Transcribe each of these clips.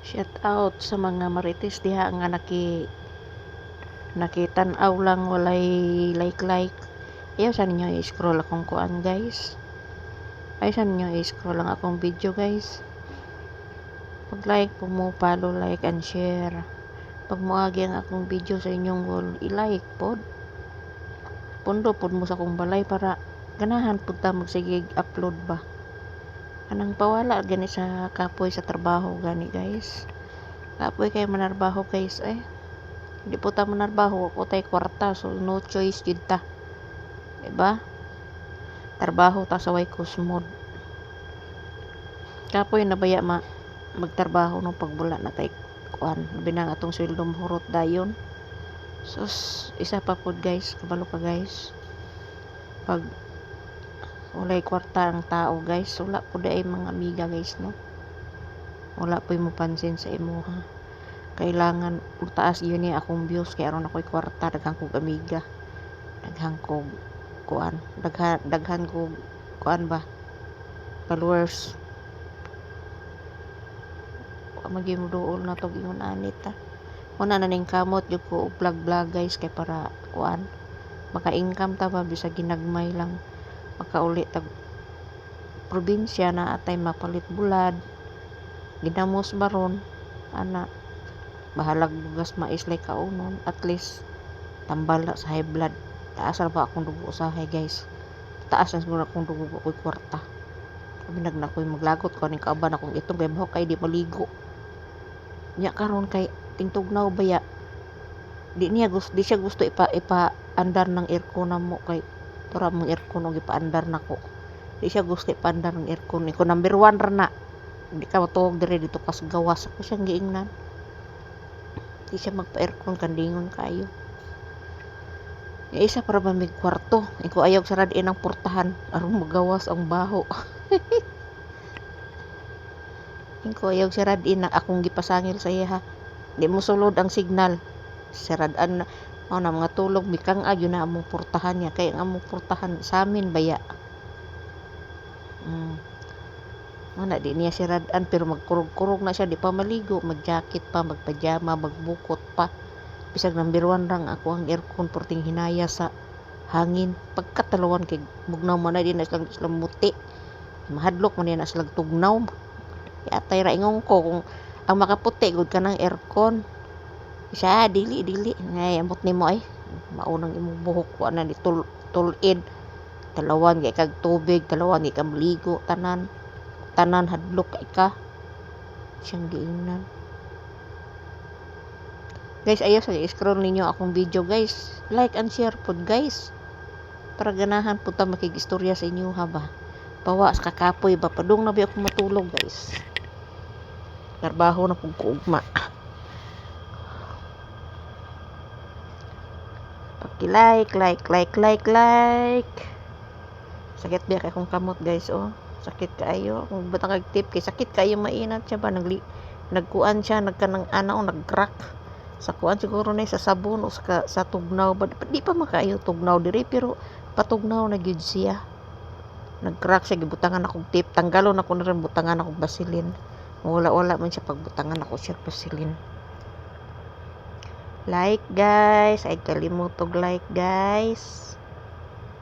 Shout out sa mga marites diha nga nakitan-aw lang walay like. Ayaw sa ninyo i-scroll akong kuan guys. Ayaw sa ninyo i-scroll lang akong video guys. Pag-like po mo, follow, like, and share. Pag moagi ang akong video sa inyong wall, i-like pod. Pundo pod mo sa akong balay para ganahan pod ta magsigig upload ba. Anang pawala gani sa kapoy sa trabaho gani guys. Kapoy kay manarbaho guys Hindi po ta manarbaho ako tay kwarta so no choice jud ta. Diba? Trabaho ta sa way kusmod. Kapoy nabaya magtrabaho no pagbula na tay kuan binang atong sweldo mahurot dayon. Sus, isa pa pod guys, kabalo ka guys. Pag walay kwarta ang tao guys, wala po ay mga amiga guys no. Wala po mo pansin sa imo ha. Kailangan mataas yun akong views kay aron ako'y kwarta daghan kog amiga. Daghan kog kuan, daghan kog kuan ba? Followers. Magi mo dool na tog ingon anit ta. Una na ning kamot jud ko vlog guys kay para kuan maka-income ta ba bisa ginagmay lang makauli tag probinsya na atay mapalit bulad ginamos baron ana bahalag bugas maislay kaunon at least tambal na sa high blood taas ra ba akong dugo usahay guys taas na siguro akong dugo ko'y kwarta binag na ko'y maglagot ko ning kauban akong itong kay bahok kay di maligo nya karon kay tingtugnaw baya di siya gusto ipa andar ng aircon na mo kay tura mong aircon og ipaandar nako di siya gusto ipaandar ng aircon ko number 1 ra na di ka matuog dire dito kas gawas ako siyang giingnan di siya magpa-aircon kandingon kayo isa para ba mig kwarto iko ayaw sarad inang portahan aron magawas ang baho iko ayaw sarad ina akong gipasangil sa iya ha di mo sulod ang signal siradan na mga tulog bikang agyo na among portahan niya kay ang among portahan sa amin baya Mana di niya siradan pero magkurog-kurog na siya di pa maligo magjacket pa magpajama magbukot pa bisag number 1 rang ako ang aircon porting hinaya sa hangin pagkatalawan kay mugnaw man na di na silang muti mahadlok man na silang tugnaw atay ra ingon ko kung ang makaputi gud ka ng aircon siya dili ngay amot nimo ay maunang imong buhok wa na ni tulid talawan kay kag tubig talawan kay kag maligo tanan hadlok kay ka siyang giingnan guys ayaw sa scroll ninyo akong video guys like and share pod guys para ganahan po ta makigistorya sa inyo ha ba bawa sa kakapoy ba padung na ba ako matulog guys trabaho na pug kuugma like. Sakit biya kay kung kamot guys sakit kaayo kung batang kag tip kay sakit kaayo mainat siya ba nagkuan siya nagkanang nag-crack sa kuan siguro na sa sabon o sa tugnaw ba di pa makaayo tugnaw diri pero patugnaw na gyud siya nag-crack siya gibutangan akong tip tanggalon ako na rin butangan akong basilin wala man siya pagbutangan ako siya basilin like guys ay kalimutog like guys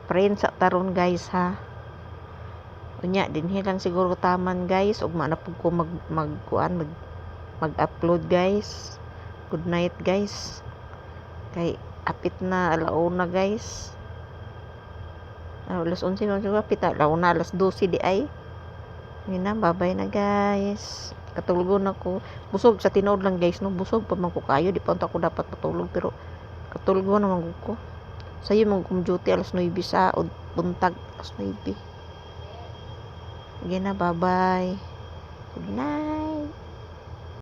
friends sa taron guys ha unya dinhi lang siguro taman guys ug manapog ko mag-upload guys good night guys kay apit na alauna guys alas 11 man siguro apit alauna alas 12 di ay yun na bye bye na guys katulgon ako busog sa tinuod lang guys no busog pa man ko kayo di pa ako dapat matulog pero katulgon naman ko sayo man kong duty alas 9 sa buntag alas 9 sige na bye bye good night